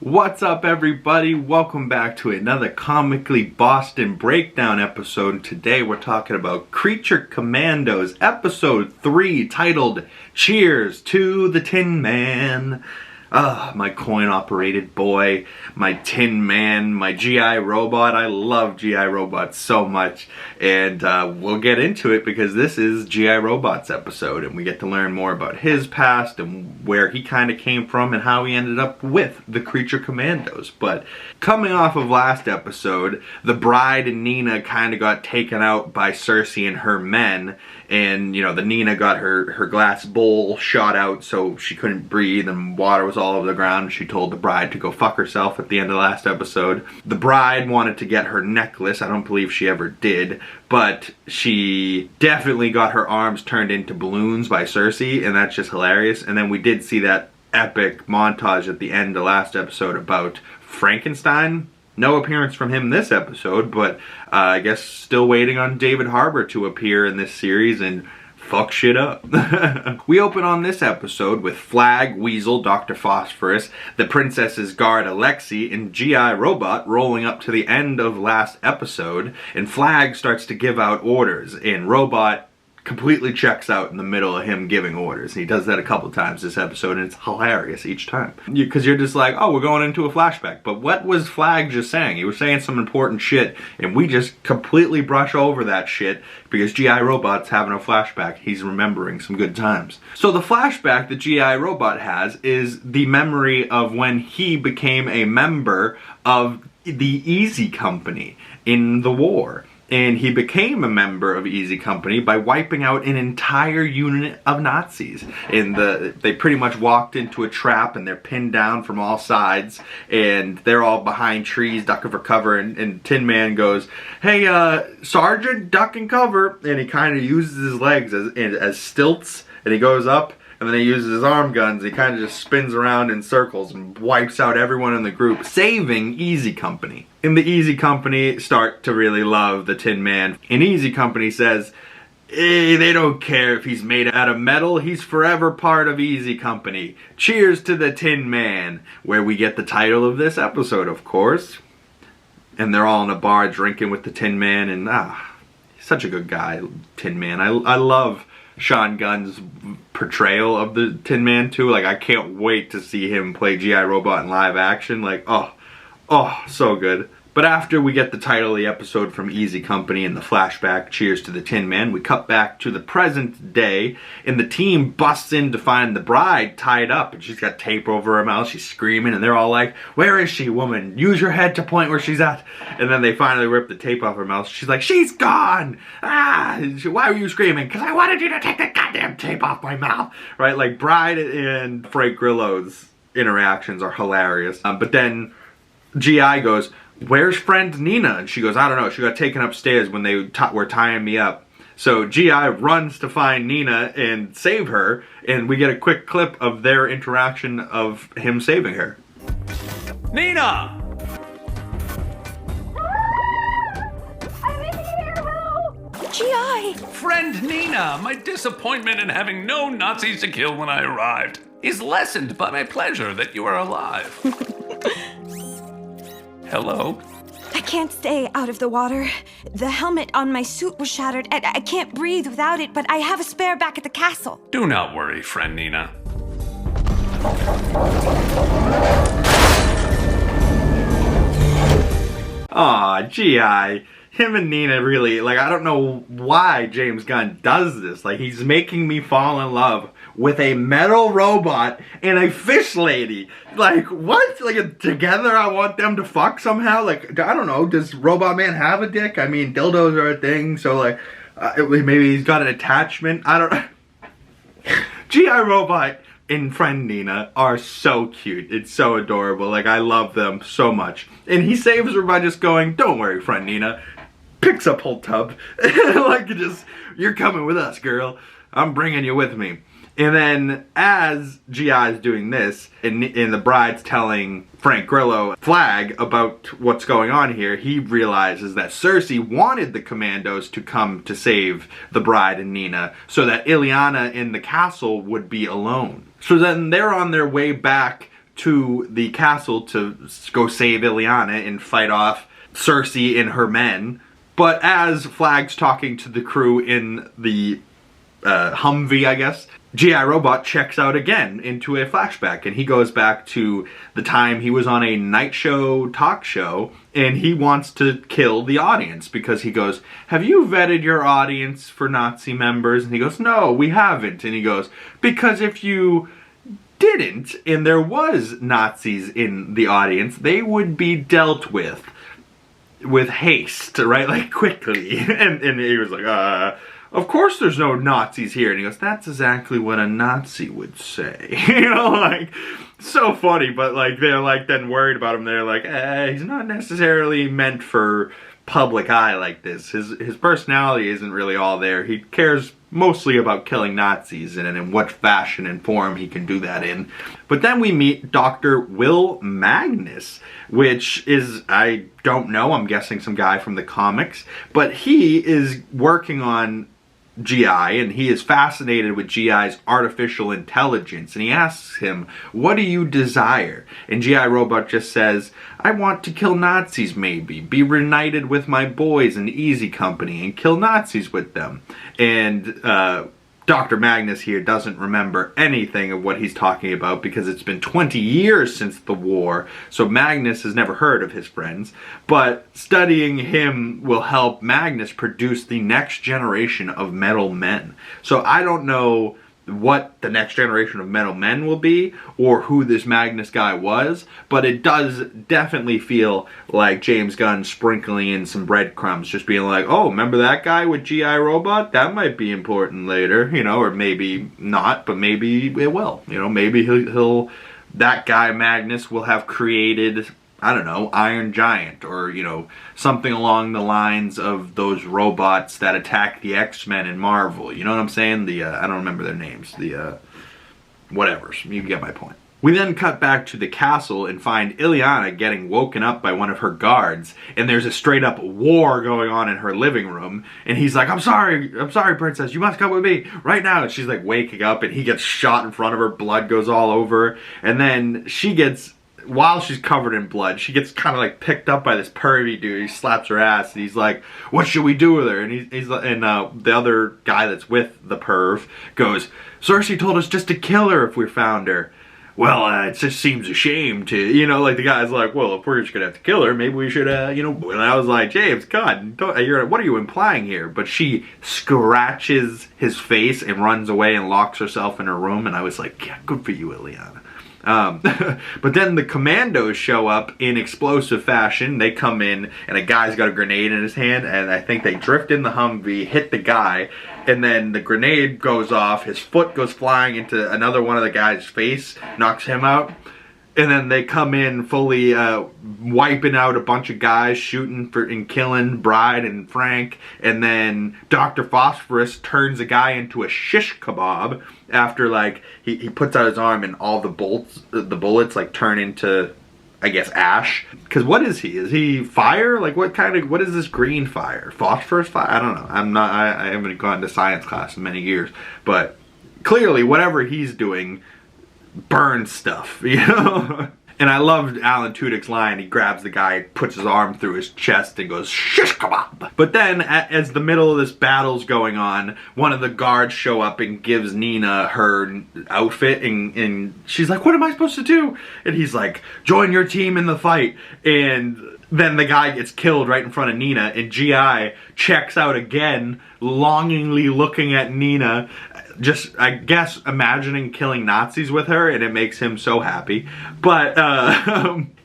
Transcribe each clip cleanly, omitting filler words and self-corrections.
What's up, everybody? Welcome back to another Comically Boston Breakdown episode. Today we're talking about Creature Commandos, episode 3, titled Cheers to the Tin Man. My coin-operated boy, my Tin Man, my GI Robot. I love GI Robots so much. And we'll get into it because this is GI Robot's episode. And we get to learn more about his past and where he kind of came from and how he ended up with the Creature Commandos. But coming off of last episode, the bride and Nina kind of got taken out by Cersei and her men. And, you know, the Nina got her glass bowl shot out so she couldn't breathe and water was all over the ground. She told the bride to go fuck herself at the end of the last episode. The bride wanted to get her necklace. I don't believe she ever did. But she definitely got her arms turned into balloons by Cersei, and that's just hilarious. And then we did see that epic montage at the end of last episode about Frankenstein. No appearance from him this episode, but I guess still waiting on David Harbour to appear in this series and fuck shit up. We open on this episode with Flag, Weasel, Dr. Phosphorus, the Princess's Guard Alexei, and GI Robot rolling up to the end of last episode, and Flag starts to give out orders, and Robot completely checks out in the middle of him giving orders. He does that a couple times this episode, and it's hilarious each time. Because you're just like, oh, we're going into a flashback. But what was Flag just saying? He was saying some important shit, and we just completely brush over that shit because GI Robot's having a flashback. He's remembering some good times. So the flashback that GI Robot has is the memory of when he became a member of the Easy Company in the war. And he became a member of Easy Company by wiping out an entire unit of Nazis. And they pretty much walked into a trap and they're pinned down from all sides. And they're all behind trees, ducking for cover. And Tin Man goes, hey, Sergeant, duck and cover. And he kind of uses his legs as stilts. And he goes up. And then he uses his arm guns. He kind of just spins around in circles and wipes out everyone in the group, saving Easy Company. And the Easy Company start to really love the Tin Man. And Easy Company says, hey, they don't care if he's made out of metal. He's forever part of Easy Company. Cheers to the Tin Man. Where we get the title of this episode, of course. And they're all in a bar drinking with the Tin Man. And he's such a good guy, Tin Man. I love Sean Gunn's portrayal of the Tin Man too. Like, I can't wait to see him play GI Robot in live action. Like, oh, so good. But after we get the title of the episode from Easy Company and the flashback, Cheers to the Tin Man, we cut back to the present day, and the team busts in to find the bride tied up, and she's got tape over her mouth, she's screaming, and they're all like, where is she, woman? Use your head to point where she's at. And then they finally rip the tape off her mouth. She's like, she's gone! Why were you screaming? Because I wanted you to take the goddamn tape off my mouth! Right, like, Bride and Frank Grillo's interactions are hilarious. But then GI goes, where's friend Nina? And she goes, I don't know. She got taken upstairs when they were tying me up. So GI runs to find Nina and save her. And we get a quick clip of their interaction of him saving her. Nina! I'm in here, help! GI! Friend Nina, my disappointment in having no Nazis to kill when I arrived is lessened by my pleasure that you are alive. Hello? I can't stay out of the water. The helmet on my suit was shattered, and I can't breathe without it, but I have a spare back at the castle. Do not worry, friend Nina. Aw, GI. Him and Nina really, like, I don't know why James Gunn does this. Like, he's making me fall in love with a metal robot and a fish lady. Like, what? Like, together I want them to fuck somehow? Like, I don't know. Does Robot Man have a dick? I mean, dildos are a thing, so, like, maybe he's got an attachment. I don't know. GI Robot and friend Nina are so cute. It's so adorable. Like, I love them so much. And he saves her by just going, don't worry, friend Nina. Picks up whole tub. Like, just, you're coming with us, girl. I'm bringing you with me. And then as GI's doing this, and the bride's telling Frank Grillo, Flag, about what's going on here, he realizes that Cersei wanted the Commandos to come to save the bride and Nina so that Ileana in the castle would be alone. So then they're on their way back to the castle to go save Ileana and fight off Cersei and her men. But as Flag's talking to the crew in the Humvee, I guess, G.I. Robot checks out again into a flashback, and he goes back to the time he was on a night show talk show, and he wants to kill the audience because he goes, have you vetted your audience for Nazi members? And he goes, no, we haven't. And he goes, because if you didn't, and there was Nazis in the audience, they would be dealt with haste, right? Like, quickly. And he was like, of course there's no Nazis here. And he goes, that's exactly what a Nazi would say. You know, like, so funny. But, like, they're, like, then worried about him. They're like, he's not necessarily meant for public eye like this. His personality isn't really all there. He cares mostly about killing Nazis and in what fashion and form he can do that in. But then we meet Dr. Will Magnus, which is, I don't know, I'm guessing some guy from the comics, but he is working on G.I. and he is fascinated with G.I.'s artificial intelligence, and he asks him, what do you desire? And G.I. Robot just says, I want to kill Nazis maybe, be reunited with my boys in Easy Company and kill Nazis with them. And Dr. Magnus here doesn't remember anything of what he's talking about because it's been 20 years since the war, so Magnus has never heard of his friends. But studying him will help Magnus produce the next generation of metal men. So I don't know what the next generation of metal men will be or who this Magnus guy was, but it does definitely feel like James Gunn sprinkling in some breadcrumbs, just being like, oh, remember that guy with G.I. Robot? That might be important later, you know, or maybe not, but maybe it will. You know, maybe he'll that guy Magnus will have created, I don't know, Iron Giant, or, you know, something along the lines of those robots that attack the X-Men in Marvel. You know what I'm saying? I don't remember their names. Whatever. You get my point. We then cut back to the castle and find Ileana getting woken up by one of her guards, and there's a straight up war going on in her living room, and he's like, I'm sorry, princess, you must come with me right now. And she's like waking up, and he gets shot in front of her, blood goes all over, and then she gets, while she's covered in blood, she gets kind of like picked up by this pervy dude. He slaps her ass, and he's like, what should we do with her? And the other guy that's with the perv goes, Cersei told us just to kill her if we found her. Well, it just seems a shame to, you know, like the guy's like, well, if we're just gonna have to kill her, maybe we should, you know, and I was like, James, God, what are you implying here? But she scratches his face and runs away and locks herself in her room, and I was like, yeah, good for you, Ileana. But then the Commandos show up in explosive fashion. They come in, and a guy's got a grenade in his hand, and I think they drift in the Humvee, hit the guy, and then the grenade goes off, his foot goes flying into another one of the guy's face, knocks him out, and then they come in fully wiping out a bunch of guys, shooting and killing Bride and Frank, and then Dr. Phosphorus turns a guy into a shish kebab after, like, he puts out his arm and all the bullets like turn into, I guess, ash. Because what is he? Is he fire? Like, what is this green fire? Phosphorus fire? I don't know. I haven't gone to science class in many years, but clearly whatever he's doing burns stuff, you know? And I loved Alan Tudyk's line. He grabs the guy, puts his arm through his chest, and goes, shish kebab. But then, as the middle of this battle's going on, one of the guards show up and gives Nina her outfit, and she's like, what am I supposed to do? And he's like, join your team in the fight. And then the guy gets killed right in front of Nina, and G.I. checks out again, longingly looking at Nina, just, I guess, imagining killing Nazis with her, and it makes him so happy. But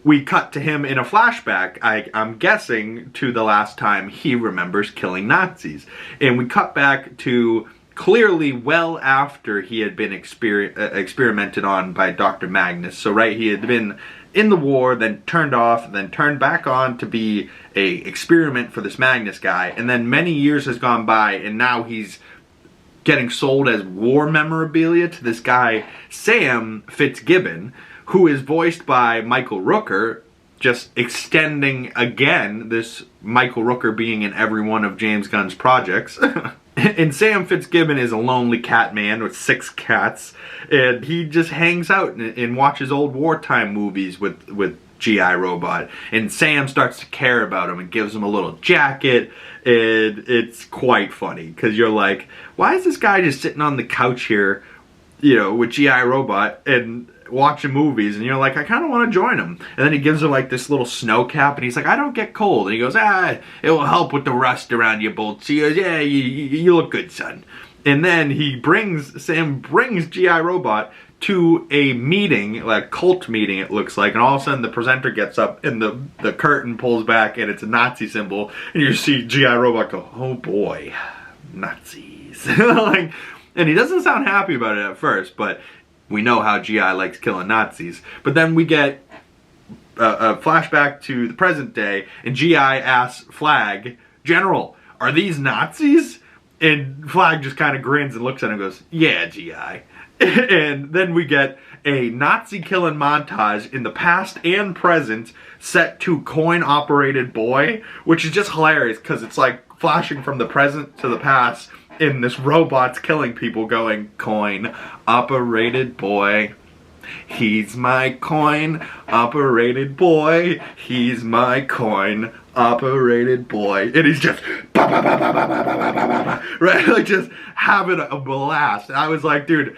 we cut to him in a flashback, I'm guessing, to the last time he remembers killing Nazis. And we cut back to clearly well after he had been experimented on by Dr. Magnus. So, right, he had been in the war, then turned off, then turned back on to be a experiment for this Magnus guy. And then many years has gone by, and now he's getting sold as war memorabilia to this guy, Sam Fitzgibbon, who is voiced by Michael Rooker, just extending again this Michael Rooker being in every one of James Gunn's projects. And Sam Fitzgibbon is a lonely cat man with 6 cats, and he just hangs out and watches old wartime movies with G.I. Robot. And Sam starts to care about him and gives him a little jacket, and it's quite funny because you're like, why is this guy just sitting on the couch here, you know, with G.I. Robot and watching movies? And you're like, I kind of want to join him. And then he gives her like this little snow cap, and he's like, I don't get cold. And he goes, it will help with the rust around your bolts. He goes, yeah, you look good, son. And then Sam brings G.I. Robot to a meeting, like a cult meeting it looks like, and all of a sudden the presenter gets up and the curtain pulls back and it's a Nazi symbol, and you see G.I. Robot go, oh boy, Nazis. Like, and he doesn't sound happy about it at first, but we know how G.I. likes killing Nazis. But then we get a flashback to the present day, and G.I. asks Flag, General, are these Nazis? And Flag just kind of grins and looks at him and goes, yeah, G.I. And then we get a Nazi killing montage in the past and present set to coin-operated boy, which is just hilarious because it's like flashing from the present to the past, and this robot's killing people going, coin-operated boy. He's my coin-operated boy. He's my coin-operated boy. And he's just, right? Like just having a blast. And I was like, dude,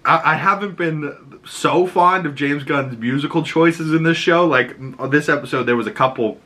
I haven't been so fond of James Gunn's musical choices in this show. Like, on this episode, there was a couple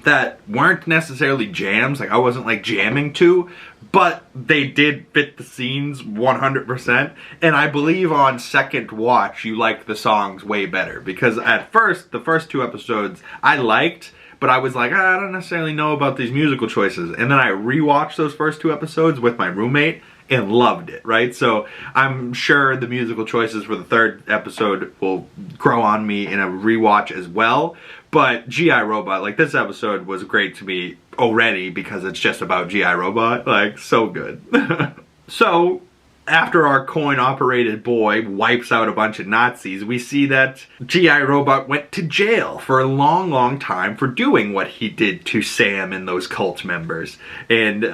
that weren't necessarily jams. Like, I wasn't, like, jamming to, but they did fit the scenes 100%. And I believe on second watch, you like the songs way better. Because at first, the first 2 episodes, I liked, but I was like, I don't necessarily know about these musical choices. And then I rewatched those first 2 episodes with my roommate, and loved it, right? So I'm sure the musical choices for the 3rd episode will grow on me in a rewatch as well. But G.I. Robot, like, this episode was great to me already because it's just about G.I. Robot. Like, so good. So, after our coin-operated boy wipes out a bunch of Nazis, we see that G.I. Robot went to jail for a long, long time for doing what he did to Sam and those cult members. And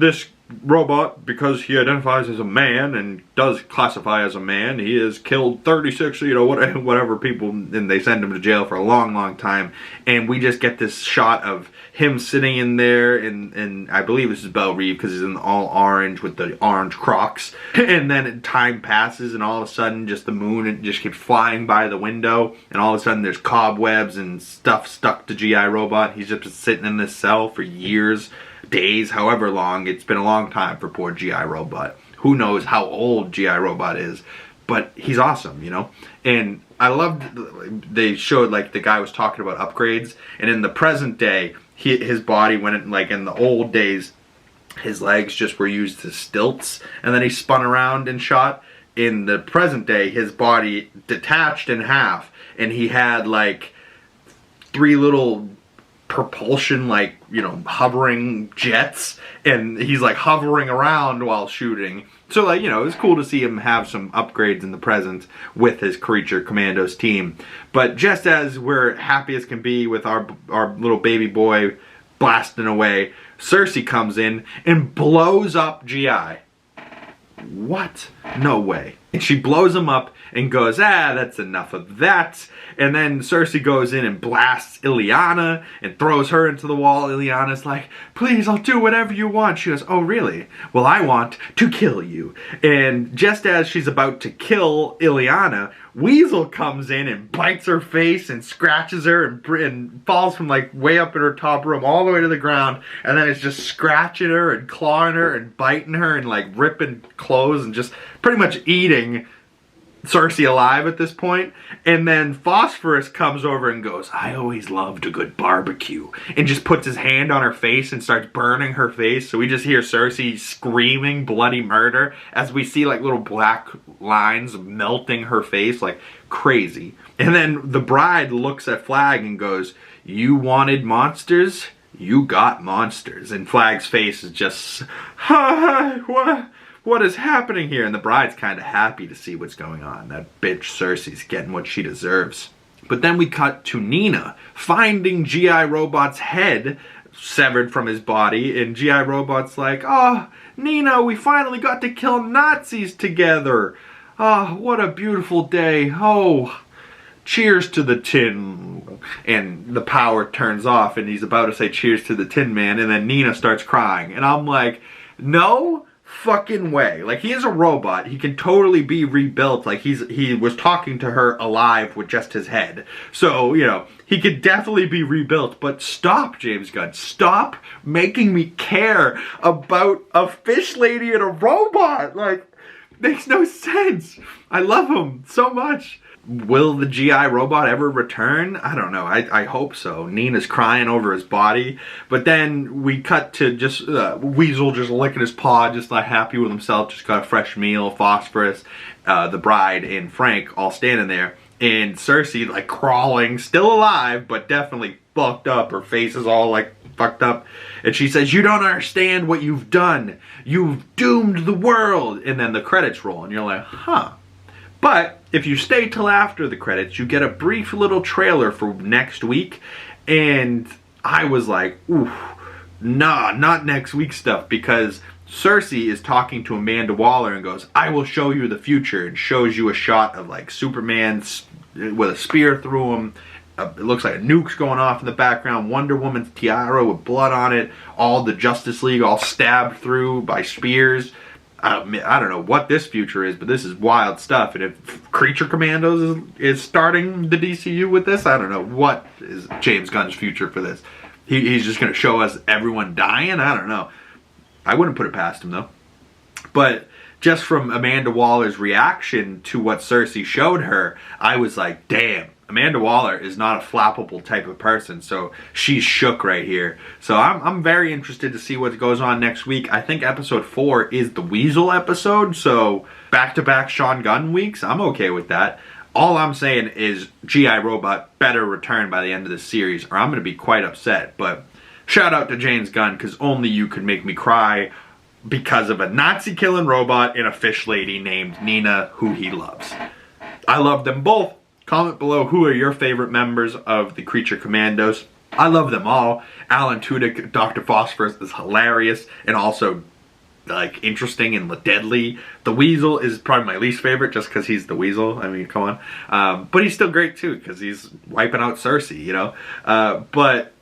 this robot, because he identifies as a man and does classify as a man, he has killed 36, you know, whatever people, and they send him to jail for a long, long time. And we just get this shot of him sitting in there, and I believe this is Belle Reve because he's in all orange with the orange Crocs. And then time passes, and all of a sudden, just the moon, it just keeps flying by the window, and all of a sudden there's cobwebs and stuff stuck to G.I. Robot. He's just been sitting in this cell for years, days, however long. It's been a long time for poor G.I. Robot. Who knows how old G.I. Robot is, but he's awesome, you know? And I loved, they showed, like, the guy was talking about upgrades, and in the present day, his body went, like, in the old days, his legs just were used as stilts, and then he spun around and shot. In the present day, his body detached in half, and he had, like, 3 little propulsion, like, you know, hovering jets, and he's like hovering around while shooting. So, like, you know, it's cool to see him have some upgrades in the present with his Creature Commandos team. But just as we're happy as can be with our little baby boy blasting away, Cersei comes in and blows up G.I. What? No way. And she blows him up and goes, that's enough of that. And then Cersei goes in and blasts Ileana and throws her into the wall. Ileana's like, please, I'll do whatever you want. She goes, oh, really? Well, I want to kill you. And just as she's about to kill Ileana, Weasel comes in and bites her face and scratches her and falls from, like, way up in her top room all the way to the ground. And then it's just scratching her and clawing her and biting her and, like, ripping clothes and just pretty much eating Cersei alive at this point. And then Phosphorus comes over and goes, I always loved a good barbecue, and just puts his hand on her face and starts burning her face. So we just hear Cersei screaming bloody murder as we see, like, little black lines melting her face like crazy. And then the bride looks at Flag and goes, you wanted monsters? You got monsters. And Flag's face is just, what is happening here? And the bride's kind of happy to see what's going on. That bitch Cersei's getting what she deserves. But then we cut to Nina finding G.I. Robot's head severed from his body, and G.I. Robot's like, oh, Nina, we finally got to kill Nazis together. Oh, what a beautiful day. Oh, cheers to the Tin. And the power turns off, and he's about to say cheers to the Tin Man, and then Nina starts crying. And I'm like, no fucking way. Like, he is a robot. He can totally be rebuilt. Like, he was talking to her alive with just his head. So, you know, he could definitely be rebuilt. But stop, James Gunn. Stop making me care about a fish lady and a robot. Like, makes no sense. I love him so much. Will the GI robot ever return? I don't know. I hope so. Nina's crying over his body. But then we cut to just Weasel just licking his paw, just like happy with himself. Just got a fresh meal. Phosphorus, the bride, and Frank all standing there. And Cersei like crawling, still alive, but definitely fucked up. Her face is all like fucked up. And she says, you don't understand what you've done. You've doomed the world. And then the credits roll. And you're like, huh. But if you stay till after the credits, you get a brief little trailer for next week. And I was like, oof, nah, not next week's stuff. Because Cersei is talking to Amanda Waller and goes, I will show you the future. And shows you a shot of like Superman with a spear through him. It looks like a nuke's going off in the background. Wonder Woman's tiara with blood on it. All the Justice League all stabbed through by spears. I don't know what this future is, but this is wild stuff. And if Creature Commandos is starting the DCU with this, I don't know what is James Gunn's future for this. He's just going to show us everyone dying? I don't know. I wouldn't put it past him, though. But just from Amanda Waller's reaction to what Cersei showed her, I was like, damn. Amanda Waller is not a flappable type of person, so she's shook right here. So I'm very interested to see what goes on next week. I think episode 4 is the Weasel episode, so back-to-back Sean Gunn weeks, I'm okay with that. All I'm saying is G.I. Robot better return by the end of this series, or I'm going to be quite upset. But shout out to James Gunn, because only you could make me cry because of a Nazi-killing robot and a fish lady named Nina, who he loves. I love them both. Comment below who are your favorite members of the Creature Commandos. I love them all. Alan Tudyk, Dr. Phosphorus is hilarious and also like interesting and deadly. The Weasel is probably my least favorite just because he's the Weasel. I mean, come on. But he's still great too because he's wiping out Cersei, you know. But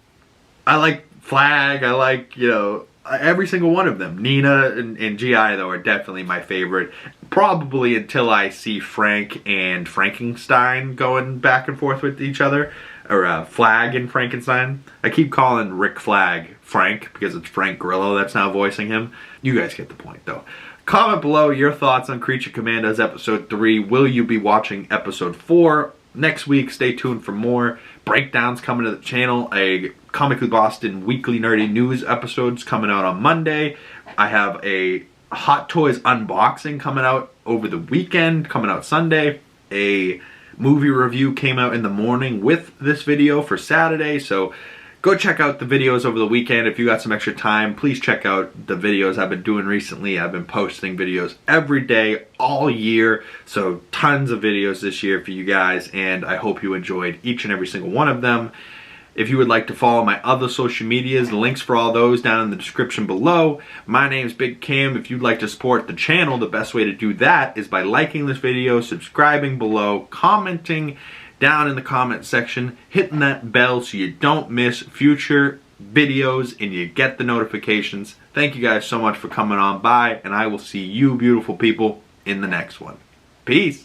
I like Flag. I like, you know, every single one of them. Nina and G.I. though are definitely my favorite. Probably until I see Frank and Frankenstein going back and forth with each other. Or Flag and Frankenstein. I keep calling Rick Flag Frank because it's Frank Grillo that's now voicing him. You guys get the point though. Comment below your thoughts on Creature Commandos episode 3. Will you be watching episode 4? Next week, stay tuned for more breakdowns coming to the channel. A Comically Boston weekly nerdy news episodes coming out on Monday. I have a Hot Toys unboxing coming out over the weekend, coming out Sunday. A movie review came out in the morning with this video for Saturday, so go check out the videos over the weekend. If you got some extra time, please check out the videos I've been doing recently. I've been posting videos every day, all year, so tons of videos this year for you guys, and I hope you enjoyed each and every single one of them. If you would like to follow my other social medias, the links for all those down in the description below. My name's Big Cam. If you'd like to support the channel, the best way to do that is by liking this video, subscribing below, commenting down in the comment section, hitting that bell so you don't miss future videos and you get the notifications. Thank you guys so much for coming on by, and I will see you beautiful people in the next one. Peace.